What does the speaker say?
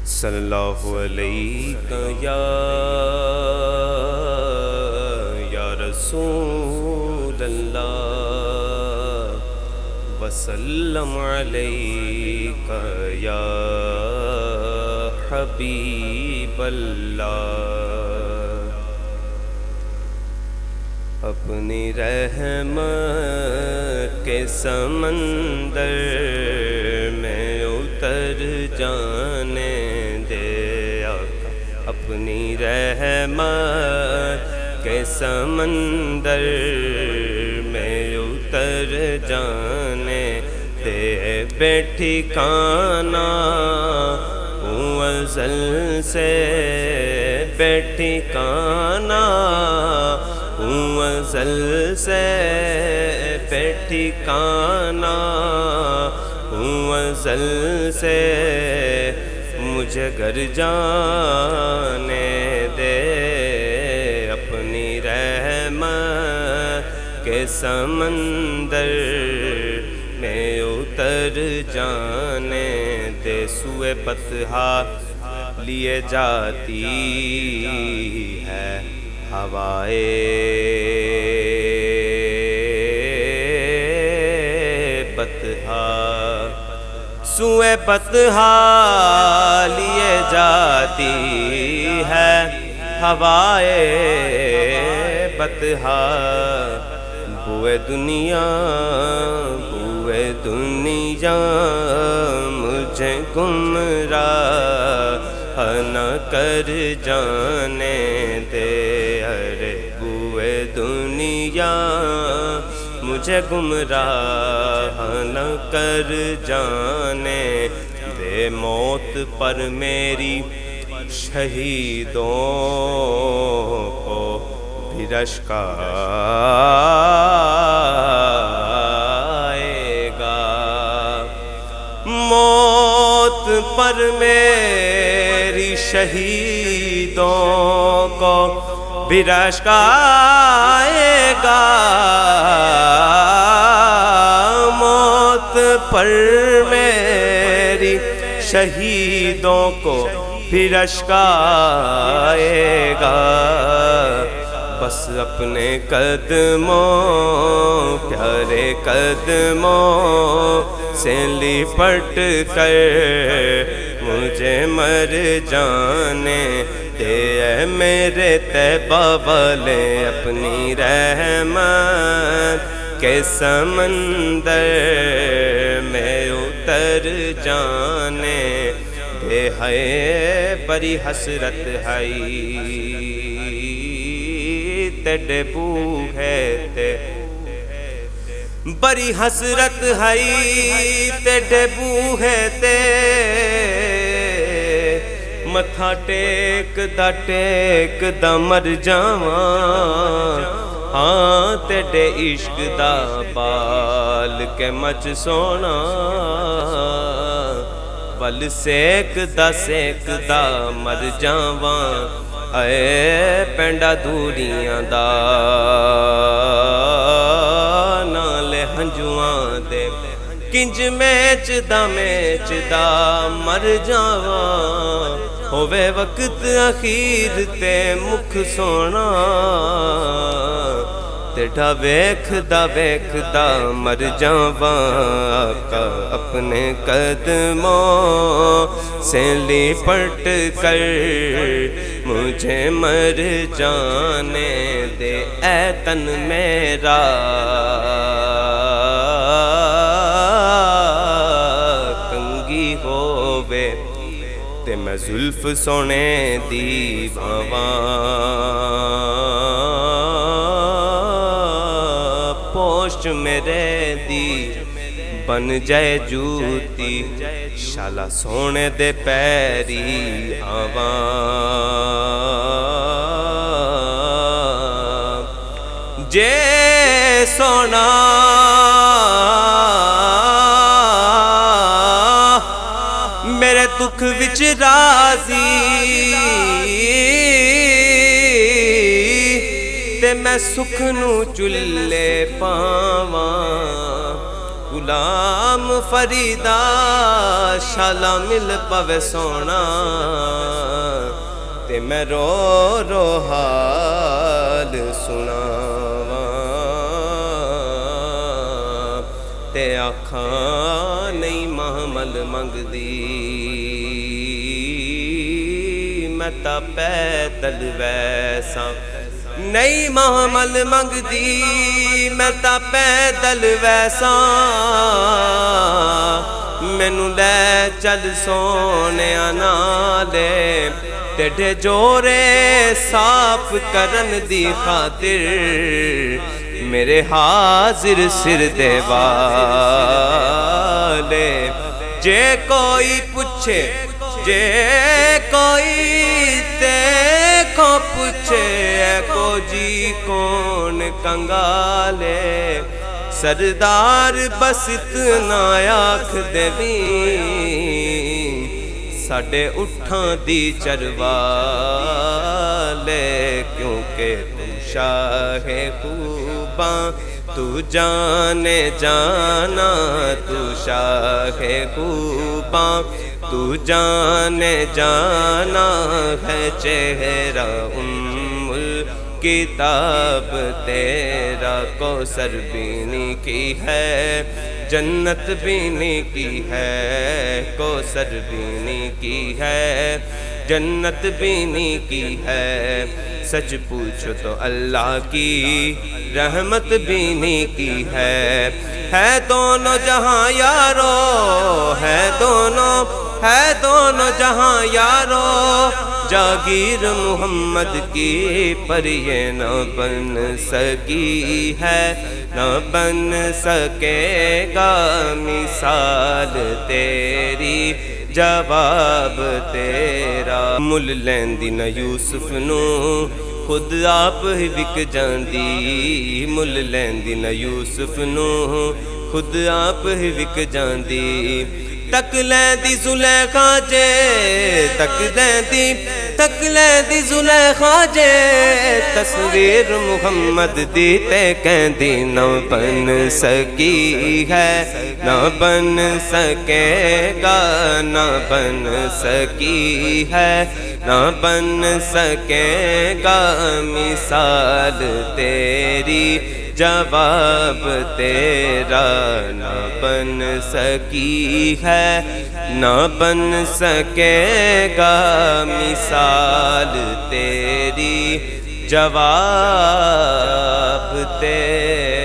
صلی اللہ علیہ یا رسول اللہ وسلم علیک یا حبیب اللہ۔ اپنی رحمت کے سمندر میں اتر جانے دے آقا، اپنی رحمت کے سمندر میں اتر جانے دے، بے ٹھکانہ ہوں ازل سے، بے ٹھکانہ ہوں ازل سے، بے ٹھکانہ ہوں ازل سے، مجھے گھر جانے دے، اپنی رحمت کے سمندر میں اتر جانے دے۔ سوئے بطحا لیے جاتی ہے ہوائے بطحا، سوئے بطحا لیے جاتی ہے ہوائے بطحا، بوئے دنیا بوئے دنیا مجھے گمراہ نہ کر جانے دے، ارے بوئے دنیا مجھے گمراہ نہ کر جانے دے، موت پر میری شہیدوں کو بھی رشک آئے گا، موت پر میری شہیدوں کو بھی رشک آئے گا، موت پر میری شہیدوں کو بھی رشک آئے گا، بس اپنے قدموں پیارے قدموں سے لپٹ کر مجھے مر جانے دے، اے میرے طیبہ والے، اپنی رحمت کے سمندر میں اتر جانے دے، ہے بڑی حسرت ہے تیرے بوہے تے، بڑی حسرت ہے تیرے بوہے تے، متھا ٹیک دا مر جاواں، ہاں تیرے عشق دا بال کے مچ سونا، ول سیک دا مر جاواں، اے پینڈا دوریاں دا نالے ہنجواں دے، کنج میچ دا مر جاواں، ہووے وقت اخیر تے مکھ سونا، تیڈا ویکھ دا مر جاواں، آقا اپنے قدموں سے لپٹ کر مجھے مر جانے دے، اے تن میرا کنگی ہووے تے میں زلف سونے دی بھاواں، پوش میرے دی بن جائے جوتی، شالا سونے دے پیری آواں، جے سونا میرے دکھ وچ راضی تے میں سکھ نو چلے پاواں، غلام فریدا شالا مل پوے سونا تے میں رو رو حال سناواں تے آکھاں نہیں محمل منگدی میں تا پیدل ویساں نہیں محمل منگدی میں تا پیدل ویساں مینوں لے چل سونے نالے ٹیڈے جورے صاف کرن دی خاطر میرے حاضر سر دے والے جے کوئی پوچھے جے کوئی تے کو پوچھے کو جی کون کنگالے سردار بس اتنا آکھ دے ساڈے اٹھاں دی چروالے کیونکہ تم شاہ خوباں تو جانے جانا تو شاہ خوباں تو جانے جانا ہے چہرہ کتاب تیرا کوثر بینی کی ہے جنت بینی کی ہے کوثر بینی کی ہے جنت بینی کی ہے سچ پوچھو تو اللہ کی رحمت بینی کی ہے دونوں جہاں یارو ہے دونوں جہاں یارو جاگیر محمد کی پر یہ نہ بن سکی ہے نہ بن سکے گا مثال تیری جواب تیرا مل لیندی نہ یوسف نو خود آپ ہی وک جاندی مل لیندی نہ یوسف نو خود آپ ہی وک جاندی تک لیندی زلیخا جے تک لیندی زلیخا جے تصویر محمد دی تے کہندی نہ بن سکی ہے نہ بن سکے گا نہ بن سکی ہے نہ بن سکے گا مثال تیری جواب تیرا نہ بن سکی ہے نہ بن سکے گا مثال تیری جواب تیرا